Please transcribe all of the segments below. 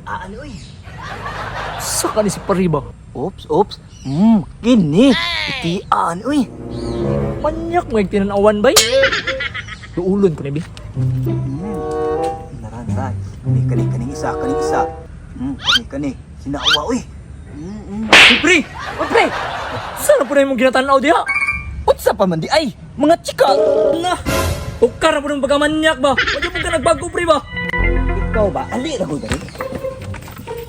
Ano eh? Saka ni si Pariba. Oops. Kini. Itian, uy. Manyak mo yung tinanawan bay. Duulon ko na bi. Naran. Kaning isa. Kani. Sinawa, uy. Pre! Pre! Saan po na yung ginatanaw diha? Utsa pa man di ay. Mga chika. Na! Ukar na po ng pagkamanyak ba? Wala mo ka nagbago pre ba? Ikaw ba? Ali na ko dali.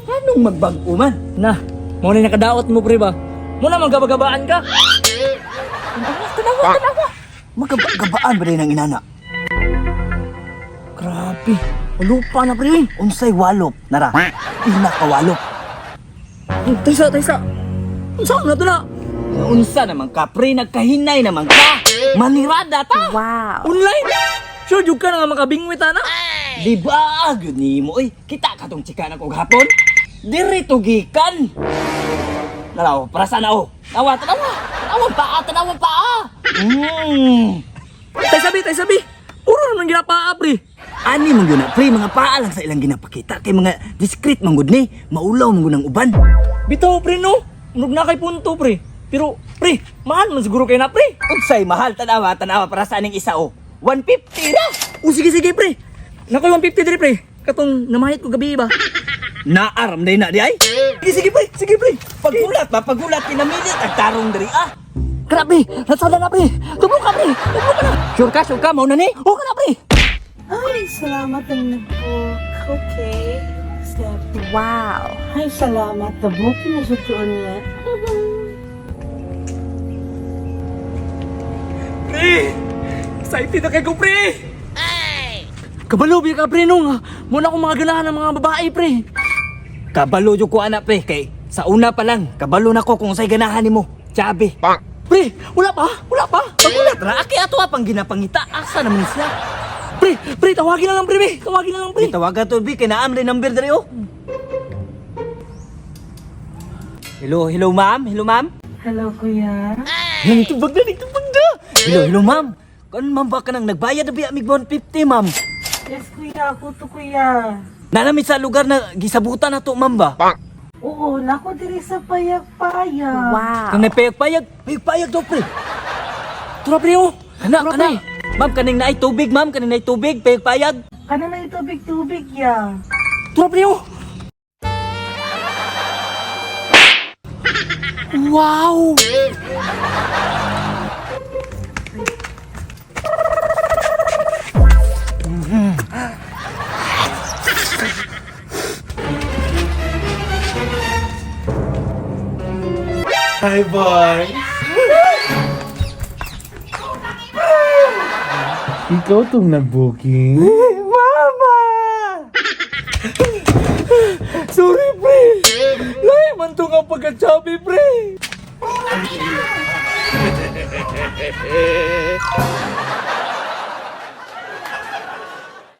Anong magbago man? Na! Muna yung nakadaot mo pre ba? Muna magabagabaan ka? Tanawa. Magabaan ba rin ang inana? Grabe! Lupa na pre! Unsay walop, nara. Pinakawalop. Taysa! Saan na ito na? Unsa naman ka, pre, nagkahinay naman ka. Manirada ta. Wow. Online? Sure jud ka na nga makabingwit na? Di ba, good ni mo, oy. Kita ka tong chika na kong hapon. Dirito gikan. Nalaw, para sana oh. Tanawan pa. Tay sabi! Puro naman ginapaa pre! Ani mong yun, pre, mga paa lang sa ilang ginapakita. Kay mga discreet manggod ni, maulaw manggod ng uban. Bitaw pre no? Murag na kay punto pre. Pero pre, mahal man siguro kayo na pre. Unsay mahal, tanawa, para sa aning isa oh. 150 na. O sige pre. Nakoy 150 diri pre. Katong namahit ko gabi ba? Naaram na di ay. Sige pre. Pagulat, kinamilit, agtarong diri ah. Grabe! Nasala na pre! Tublo ka na! Sure ka, mau na ni? Oo ka na pre! Ay, salamat ang nag-book. Okay. Step. Wow. Ay, salamat. Nag-booking na sa tuon niya. Pre! Excited na kayo pre! Kabalo ka pre nung muna akong mga ganahan ng mga babae pre. Kabalo jud ko anak pre kay sa una pa lang kabalo na ko kung say ganahan nimo. Tsabi. Pre! Wala pa! Pagulat ra aki ato pang ginapangita asa naman siya. Pre! Tawagin na lang pre! Tawagan to bi kay naam rin number diri oh. Hello ma'am. Hello, kuya. Nagtubag na. Hello ma'am. Kan ma'am ba ka nang nagbayad na biya mig 150 ma'am? Yes, kuya. Ako to, kuya. Nanami sa lugar na gisabutan na to ma'am ba? Oo, nako diri sa payak-payak. Wow! Kung payag daw pre. Tura pre oh! Kana. Ma'am kaning naay tubig ma'am, payag. Kana na yung tubig-tubig, ya. Tura pre oh! Wow! Hi, boy! Ikaw tong nag-booking? Mama! Sorry, pre! Lahi man to nga pagka-chubby, pre!